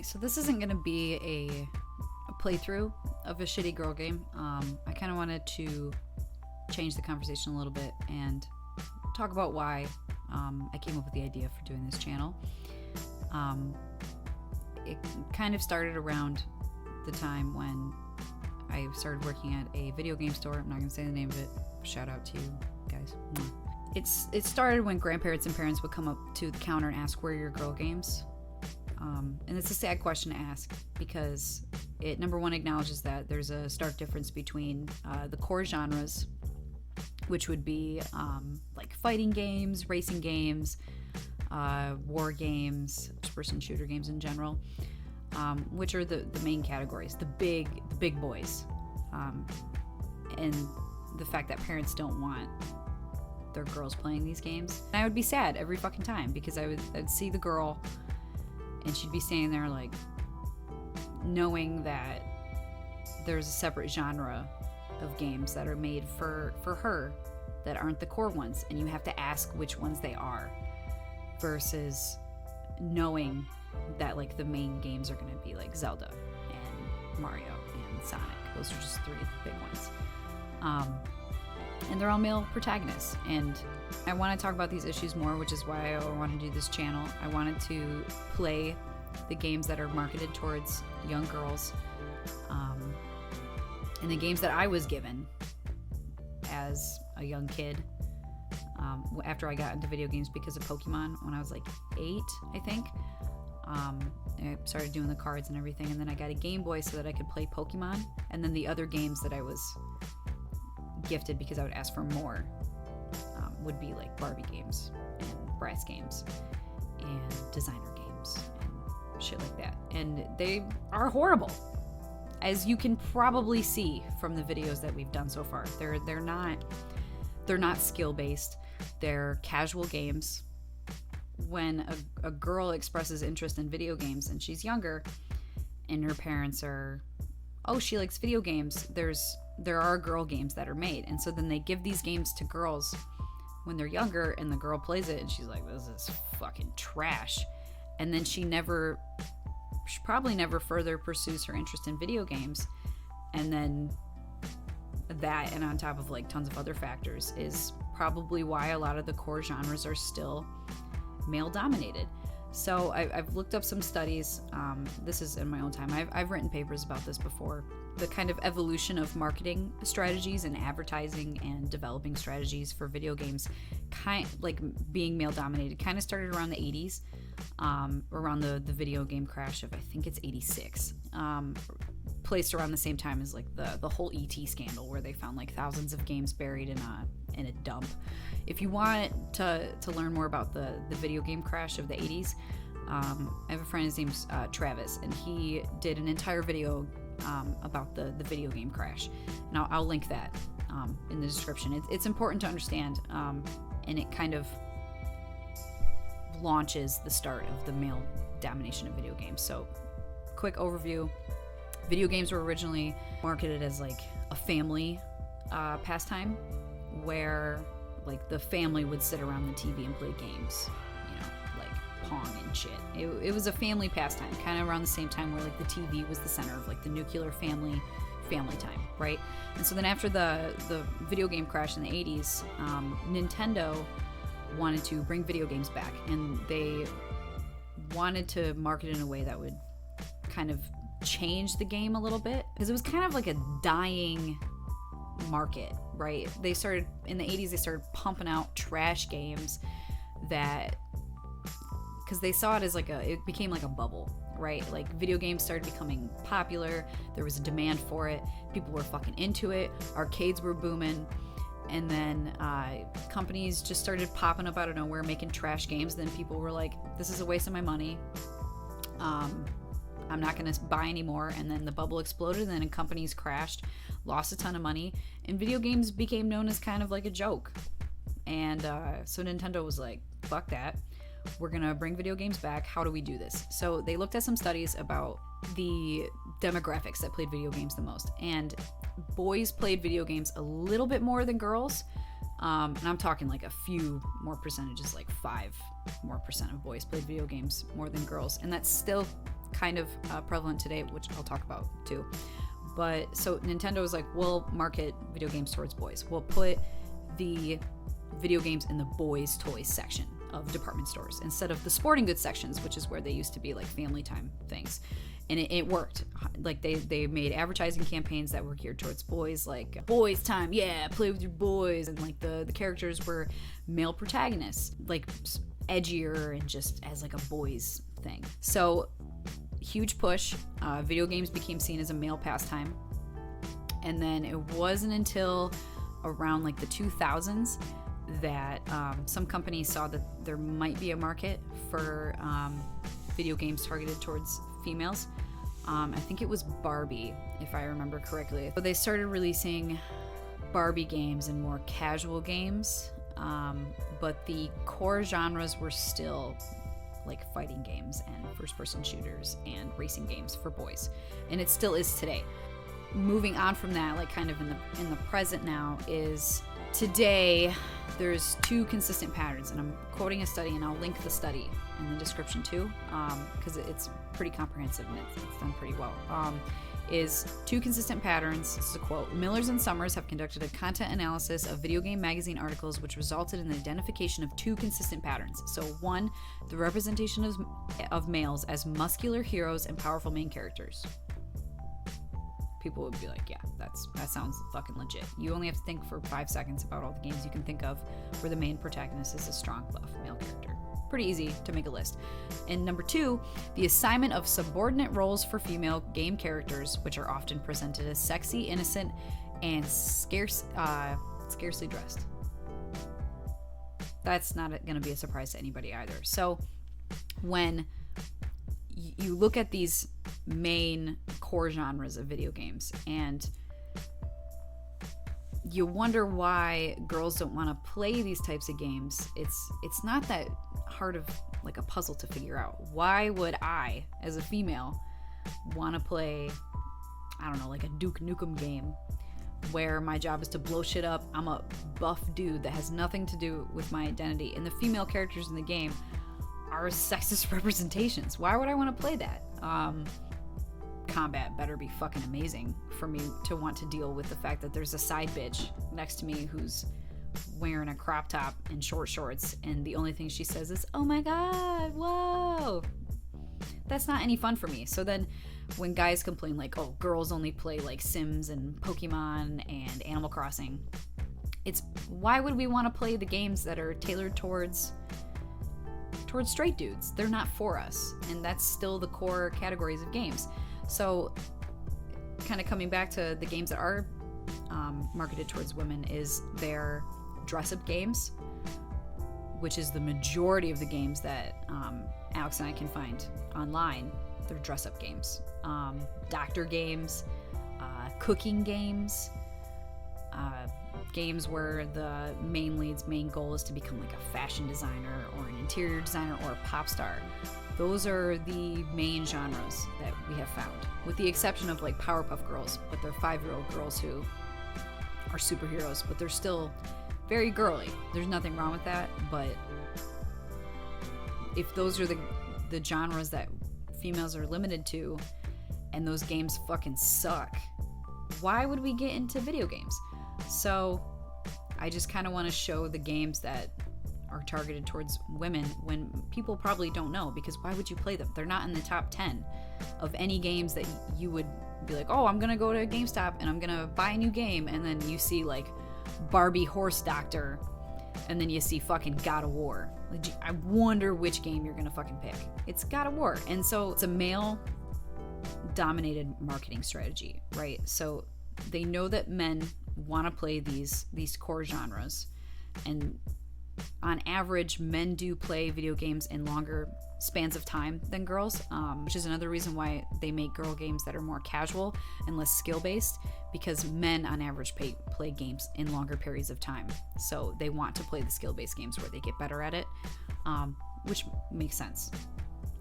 Alright, so this isn't going to be a playthrough of a shitty girl game. I kind of wanted to change the conversation a little bit and talk about why I came up with the idea for doing this channel. It kind of started around the time when I started working at a video game store. I'm not going to say the name of it. Shout out to you guys. It started when grandparents and parents would come up to the counter and ask, where are your girl games? And it's a sad question to ask because it, number one, acknowledges that there's a stark difference between the core genres, which would be like fighting games, racing games, war games, first-person shooter games in general, which are the main categories, the big boys, and the fact that parents don't want their girls playing these games. And I would be sad every fucking time because I'd see the girl and she'd be standing there like knowing that there's a separate genre of games that are made for her that aren't the core ones, and you have to ask which ones they are, versus knowing that like the main games are going to be like Zelda and Mario and Sonic. Those are just three big ones. And they're all male protagonists, and I want to talk about these issues more, which is why I wanted to do this channel. I wanted to play the games that are marketed towards young girls, and the games that I was given as a young kid after I got into video games because of Pokemon when I was like 8, I think. I started doing the cards and everything, and then I got a Game Boy so that I could play Pokemon, and then the other games that I was gifted because I would ask for more would be like Barbie games and Bratz games and designer games and shit like that, and they are horrible, as you can probably see from the videos that we've done so far. They're not skill based. They're casual games. When a girl expresses interest in video games and she's younger and her parents are, oh, she likes video games, there are girl games that are made, and so then they give these games to girls when they're younger, and the girl plays it and she's like, this is fucking trash, and then she probably never further pursues her interest in video games. And then that, and on top of like tons of other factors, is probably why a lot of the core genres are still male dominated. So I've looked up some studies. This is in my own time. I've written papers about this before. The kind of evolution of marketing strategies and advertising and developing strategies for video games, like being male dominated, kind of started around the 80s, around the video game crash of, I think it's 86, placed around the same time as like the whole ET scandal, where they found like thousands of games buried in a dump. If you want to learn more about the video game crash of the 80s, I have a friend, his name's Travis, and he did an entire video about the video game crash, and I'll link that in the description. It's important to understand, and it kind of launches the start of the male domination of video games. So, quick overview. Video games were originally marketed as like a family pastime, where like the family would sit around the TV and play games, like Pong and shit. It was a family pastime, kind of around the same time where like the TV was the center of like the nuclear family time, right? And so then after the video game crash in the 80s, Nintendo wanted to bring video games back, and they wanted to market in a way that would kind of change the game a little bit, because it was kind of like a dying market, right? They started in the 80s, they started pumping out trash games that, because they saw it as like it became like a bubble, right? Like video games started becoming popular, there was a demand for it, people were fucking into it, arcades were booming, and then companies just started popping up out of nowhere making trash games. Then people were like, this is a waste of my money, I'm not going to buy anymore. And then the bubble exploded, and then companies crashed, lost a ton of money, and video games became known as kind of like a joke. And so Nintendo was like, fuck that. We're going to bring video games back. How do we do this? So they looked at some studies about the demographics that played video games the most. And boys played video games a little bit more than girls. And I'm talking like a few more percentages, like 5% more of boys played video games more than girls. And that's still kind of prevalent today, which I'll talk about too. But so Nintendo was like, we'll market video games towards boys. We'll put the video games in the boys' toys section of department stores instead of the sporting goods sections, which is where they used to be, like family time things. And it worked. Like they made advertising campaigns that were geared towards boys, like boys time, yeah, play with your boys. And like the characters were male protagonists, like edgier and just as like a boys thing. So huge push. Video games became seen as a male pastime. And then it wasn't until around like the 2000s that some companies saw that there might be a market for video games targeted towards females. I think it was Barbie, if I remember correctly. So they started releasing Barbie games and more casual games, but the core genres were still like fighting games and first-person shooters and racing games for boys, and it still is today. Moving on from that, like kind of in the present now, is today there's 2 consistent patterns, and I'm quoting a study, and I'll link the study in the description too, because it's pretty comprehensive and it's done pretty well. Is 2 consistent patterns. This is a quote. Millers and Summers have conducted a content analysis of video game magazine articles which resulted in the identification of 2 consistent patterns. So 1, the representation of males as muscular heroes and powerful main characters. People would be like, yeah, that sounds fucking legit. You only have to think for 5 seconds about all the games you can think of where the main protagonist is a strong, buff male character. Pretty easy to make a list. And number 2, the assignment of subordinate roles for female game characters, which are often presented as sexy, innocent, and scarcely dressed. That's not going to be a surprise to anybody either. So when you look at these main core genres of video games and you wonder why girls don't want to play these types of games, it's not that hard of like a puzzle to figure out. Why would I, as a female, want to play, I don't know, like a Duke Nukem game where my job is to blow shit up? I'm a buff dude that has nothing to do with my identity, and the female characters in the game are sexist representations. Why would I want to play that? Combat better be fucking amazing for me to want to deal with the fact that there's a side bitch next to me who's wearing a crop top and short shorts, and the only thing she says is, oh my god, whoa. That's not any fun for me. So then when guys complain like, oh, girls only play like Sims and Pokemon and Animal Crossing, it's why would we want to play the games that are tailored towards straight dudes? They're not for us, and that's still the core categories of games. So kind of coming back to the games that are marketed towards women, is their dress-up games, which is the majority of the games that Alex and I can find online. They're dress-up games, doctor games, cooking games, games where the main lead's main goal is to become like a fashion designer or an interior designer or a pop star. Those are the main genres that we have found, with the exception of like Powerpuff Girls, but they're 5-year-old girls who are superheroes, but they're still very girly. There's nothing wrong with that, but if those are the genres that females are limited to, and those games fucking suck, why would we get into video games? So I just kind of want to show the games that are targeted towards women when people probably don't know, because why would you play them? They're not in the top 10 of any games that you would be like, oh, I'm gonna go to GameStop and I'm gonna buy a new game, and then you see like Barbie Horse Doctor, and then you see fucking God of War. Like, I wonder which game you're gonna fucking pick. It's God of War. And so it's a male dominated marketing strategy, right? So they know that men want to play these core genres, and on average men do play video games in longer spans of time than girls, which is another reason why they make girl games that are more casual and less skill based, because men on average play games in longer periods of time, so they want to play the skill based games where they get better at it, which makes sense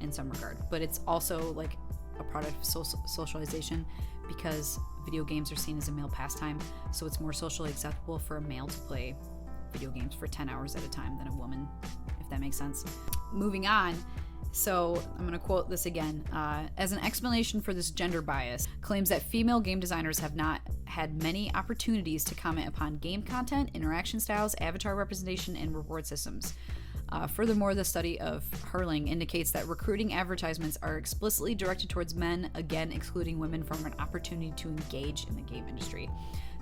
in some regard. But it's also like a product of socialization, because video games are seen as a male pastime, so it's more socially acceptable for a male to play video games for 10 hours at a time than a woman, if that makes sense. Moving on. So I'm going to quote this again. As an explanation for this gender bias, claims that female game designers have not had many opportunities to comment upon game content, interaction styles, avatar representation, and reward systems. Furthermore, the study of Hurling indicates that recruiting advertisements are explicitly directed towards men, again excluding women from an opportunity to engage in the game industry.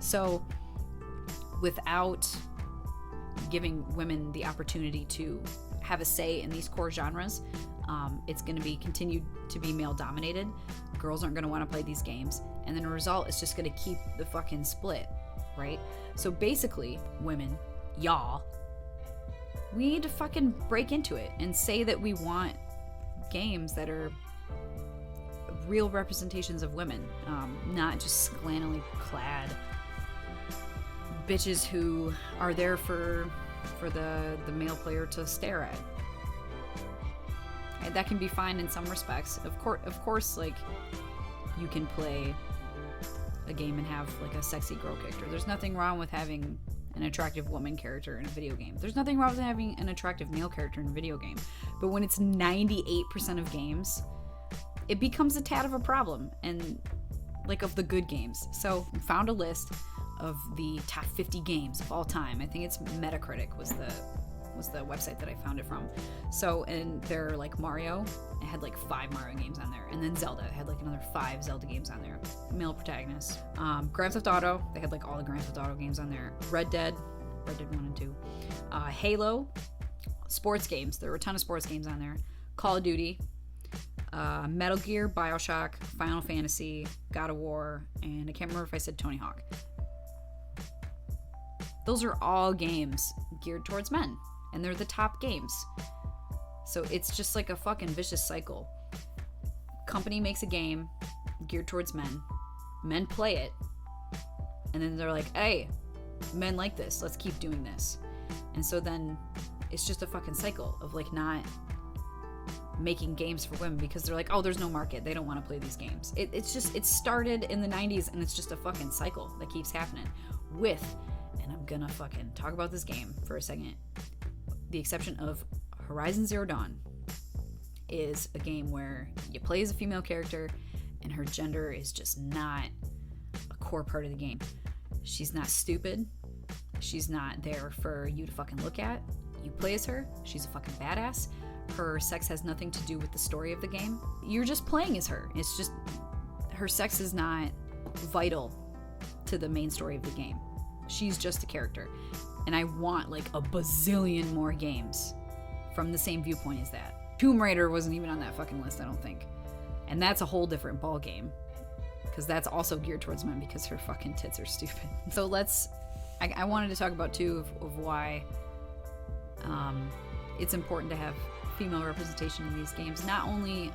So without giving women the opportunity to have a say in these core genres, it's going to be continued to be male dominated. Girls aren't going to want to play these games, and then the result is just going to keep the fucking split, right? So basically, women, y'all, we need to fucking break into it and say that we want games that are real representations of women, not just scantily clad bitches who are there for the male player to stare at. And that can be fine in some respects. Of course, like, you can play a game and have like a sexy girl character. There's nothing wrong with having an attractive woman character in a video game. There's nothing wrong with having an attractive male character in a video game. But when it's 98% of games, it becomes a tad of a problem, and like of the good games. So I found a list of the top 50 games of all time. I think it's Metacritic was the website that I found it from. So, and they're like Mario, it had like 5 Mario games on there, and then Zelda, it had like another 5 Zelda games on there, male protagonists. Grand Theft Auto, they had like all the Grand Theft Auto games on there. Red Dead 1 and 2. Halo, sports games, there were a ton of sports games on there. Call of Duty, Metal Gear, Bioshock, Final Fantasy, God of War, and I can't remember if I said Tony Hawk. Those are all games geared towards men, and they're the top games. So it's just like a fucking vicious cycle. Company makes a game geared towards men play it, and then they're like, hey, men like this, let's keep doing this. And so then it's just a fucking cycle of like not making games for women because they're like, oh, there's no market, they don't want to play these games. It started in the 90s, and it's just a fucking cycle that keeps happening with, and I'm gonna fucking talk about this game for a second. The exception of Horizon Zero Dawn is a game where you play as a female character and her gender is just not a core part of the game. She's not stupid. She's not there for you to fucking look at. You play as her. She's a fucking badass. Her sex has nothing to do with the story of the game. You're just playing as her. It's just her sex is not vital to the main story of the game. She's just a character. And I want like a bazillion more games from the same viewpoint as that. Tomb Raider wasn't even on that fucking list, I don't think. And that's a whole different ball game, because that's also geared towards men because her fucking tits are stupid. So I wanted to talk about too of why it's important to have female representation in these games. Not only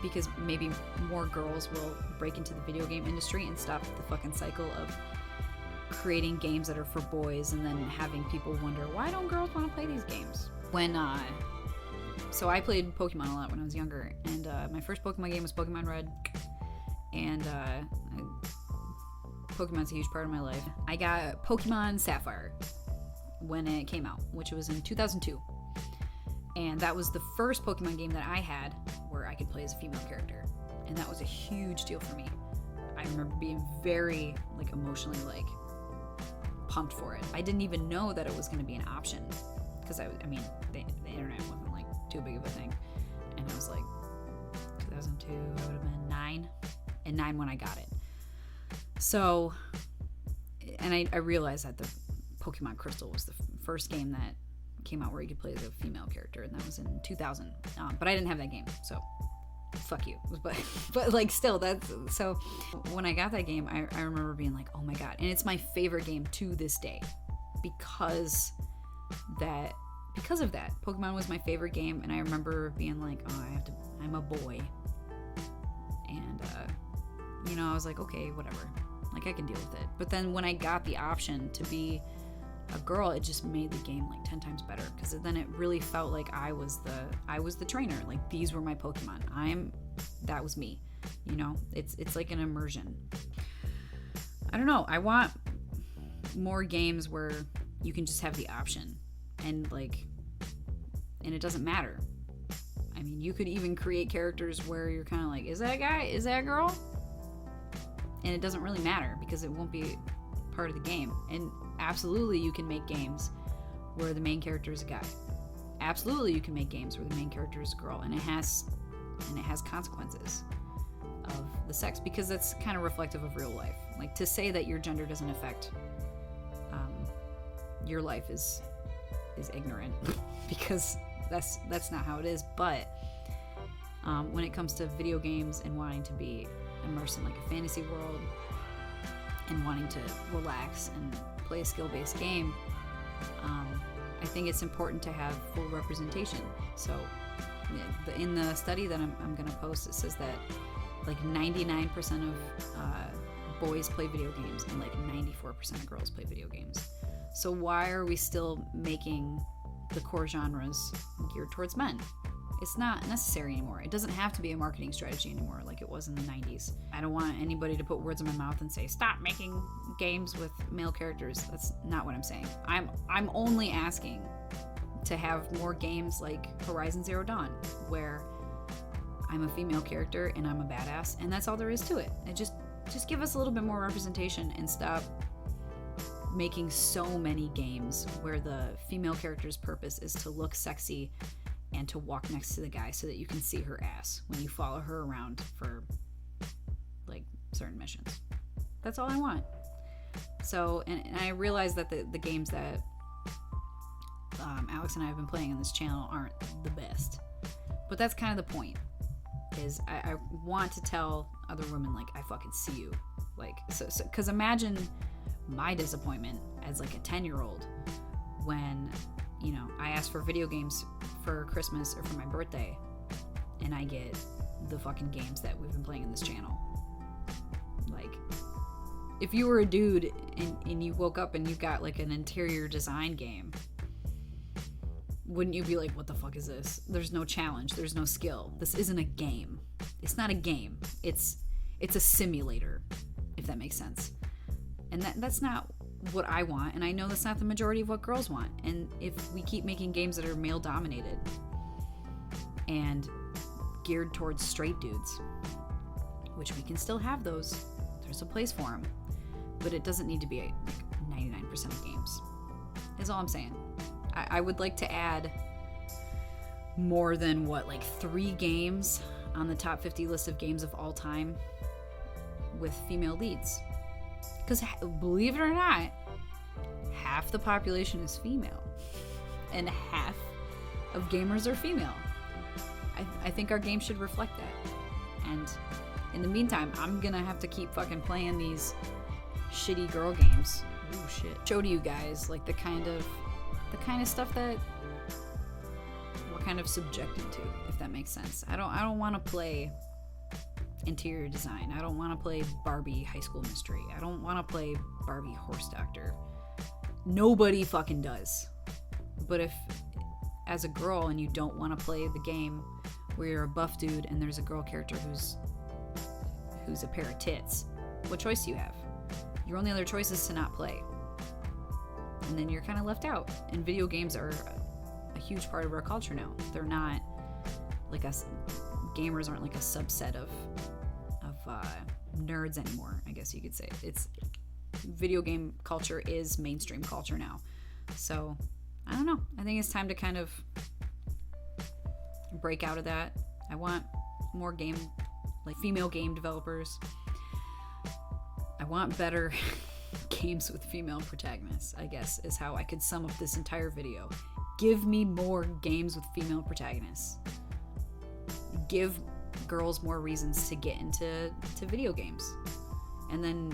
because maybe more girls will break into the video game industry and stop the fucking cycle of creating games that are for boys and then having people wonder, why don't girls want to play these games? So I played Pokemon a lot when I was younger, and my first Pokemon game was Pokemon Red, and Pokemon's a huge part of my life. I got Pokemon Sapphire when it came out, which was in 2002, and that was the first Pokemon game that I had where I could play as a female character, and that was a huge deal for me. I remember being very like emotionally like pumped for it. I didn't even know that it was going to be an option, because I mean the internet wasn't like too big of a thing, and I was like 2002, I would have been 9 when I got it. So, and I realized that the Pokemon Crystal was the first game that came out where you could play as a female character, and that was in 2000. But I didn't have that game, so fuck you. But like still, that's so. When I got that game, I remember being like, oh my god, and it's my favorite game to this day because of that. Pokemon was my favorite game, and I remember being like, oh, I'm a boy, and I was like, okay, whatever, like I can deal with it. But then when I got the option to be a girl, it just made the game like 10 times better, because then it really felt like I was the trainer. Like, these were my Pokemon. That was me. It's like an immersion. I don't know. I want more games where you can just have the option, and it doesn't matter. I mean, you could even create characters where you're kind of like, is that a guy? Is that a girl? And it doesn't really matter because it won't be part of the game. And absolutely you can make games where the main character is a guy. Absolutely you can make games where the main character is a girl, and it has consequences of the sex, because that's kind of reflective of real life. Like, to say that your gender doesn't affect your life is ignorant because that's not how it is. But when it comes to video games and wanting to be immersed in like a fantasy world and wanting to relax and play a skill-based game, I think it's important to have full representation. So in the study that I'm going to post, it says that like 99% of boys play video games and like 94% of girls play video games. So why are we still making the core genres geared towards men? It's not necessary anymore. It doesn't have to be a marketing strategy anymore like it was in the 90s. I don't want anybody to put words in my mouth and say, stop making games with male characters. That's not what I'm saying. I'm only asking to have more games like Horizon Zero Dawn, where I'm a female character and I'm a badass, and that's all there is to it. And just give us a little bit more representation and stop making so many games where the female character's purpose is to look sexy and to walk next to the guy so that you can see her ass when you follow her around for like certain missions. That's all I want. So, and I realize that the games that Alex and I have been playing on this channel aren't the best, but that's kind of the point. Is I want to tell other women, like, I fucking see you. Like, so because imagine my disappointment as like a 10-year-old when, you know, I ask for video games for Christmas or for my birthday and I get the fucking games that we've been playing in this channel. Like, if you were a dude and you woke up and you got like an interior design game, wouldn't you be like, what the fuck is this? There's no challenge. There's no skill. This isn't a game. It's not a game. It's a simulator, if that makes sense. And that's not what I want. And I know that's not the majority of what girls want. And if we keep making games that are male dominated and geared towards straight dudes, which we can still have those, there's a place for them. But it doesn't need to be like 99% of games, is all I'm saying. I would like to add more than like 3 games on the top 50 list of games of all time with female leads. Because believe it or not, half the population is female and half of gamers are female. I think our game should reflect that. And in the meantime, I'm gonna have to keep fucking playing these shitty girl games. Oh shit. Show to you guys like the kind of stuff that we're kind of subjected to, if that makes sense. I don't want to play interior design. I don't want to play Barbie High School Mystery. I don't want to play Barbie Horse Doctor. Nobody fucking does. But if, as a girl, and you don't want to play the game where you're a buff dude and there's a girl character who's a pair of tits, what choice do you have? Your only other choice is to not play. And then you're kind of left out. And video games are a huge part of our culture now. They're not like us. Gamers aren't like a subset of nerds anymore, I guess you could say. It's video game culture is mainstream culture now. So I don't know. I think it's time to kind of break out of that. I want more female game developers. I want better games with female protagonists, I guess, is how I could sum up this entire video. Give me more games with female protagonists. Give girls more reasons to get into video games. And then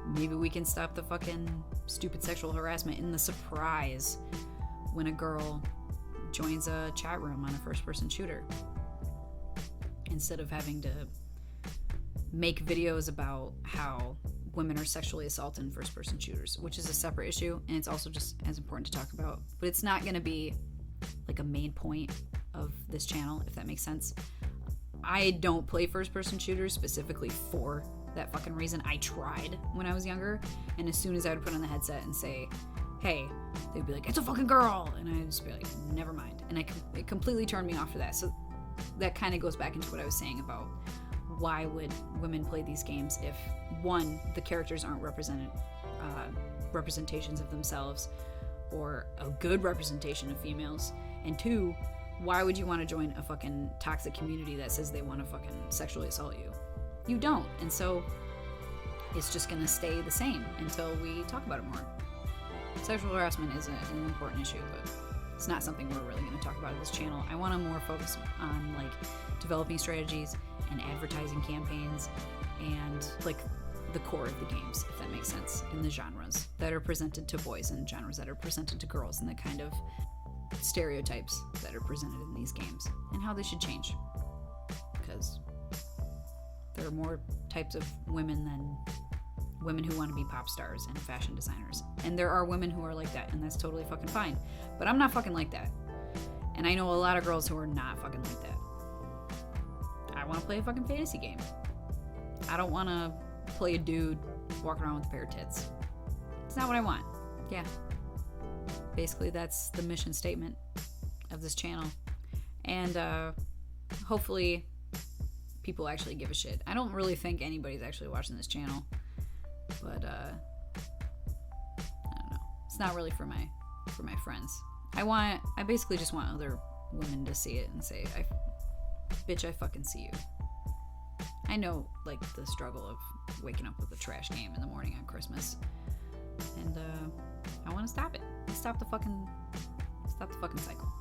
maybe we can stop the fucking stupid sexual harassment in the surprise when a girl joins a chat room on a first-person shooter. Instead of having to make videos about how women are sexually assaulted in first-person shooters, which is a separate issue, and it's also just as important to talk about. But it's not going to be like a main point of this channel, if that makes sense. I don't play first-person shooters specifically for that fucking reason. I tried when I was younger, and as soon as I would put on the headset and say, hey, they'd be like, it's a fucking girl, and I'd just be like, never mind. And it completely turned me off for that. So that kind of goes back into what I was saying about why would women play these games if, one, the characters aren't representations of themselves or a good representation of females, and two, why would you want to join a fucking toxic community that says they want to fucking sexually assault you? You don't. And so it's just going to stay the same until we talk about it more. Sexual harassment is an important issue, but it's not something we're really going to talk about on this channel. I want to more focus on like developing strategies and advertising campaigns and like the core of the games, if that makes sense, in the genres that are presented to boys and genres that are presented to girls, and the kind of stereotypes that are presented in these games and how they should change, because there are more types of women than women who want to be pop stars and fashion designers, and there are women who are like that, and that's totally fucking fine, but I'm not fucking like that, and I know a lot of girls who are not fucking like that. I want to play a fucking fantasy game. I don't want to play a dude walking around with a pair of tits. It's not what I want. Yeah, basically that's the mission statement of this channel, and hopefully people actually give a shit. I don't really think anybody's actually watching this channel, but I don't know. It's not really for my friends. I basically just want other women to see it and say, bitch, I fucking see you. I know, like, the struggle of waking up with a trash game in the morning on Christmas, and I want to stop it. Stop the fucking cycle.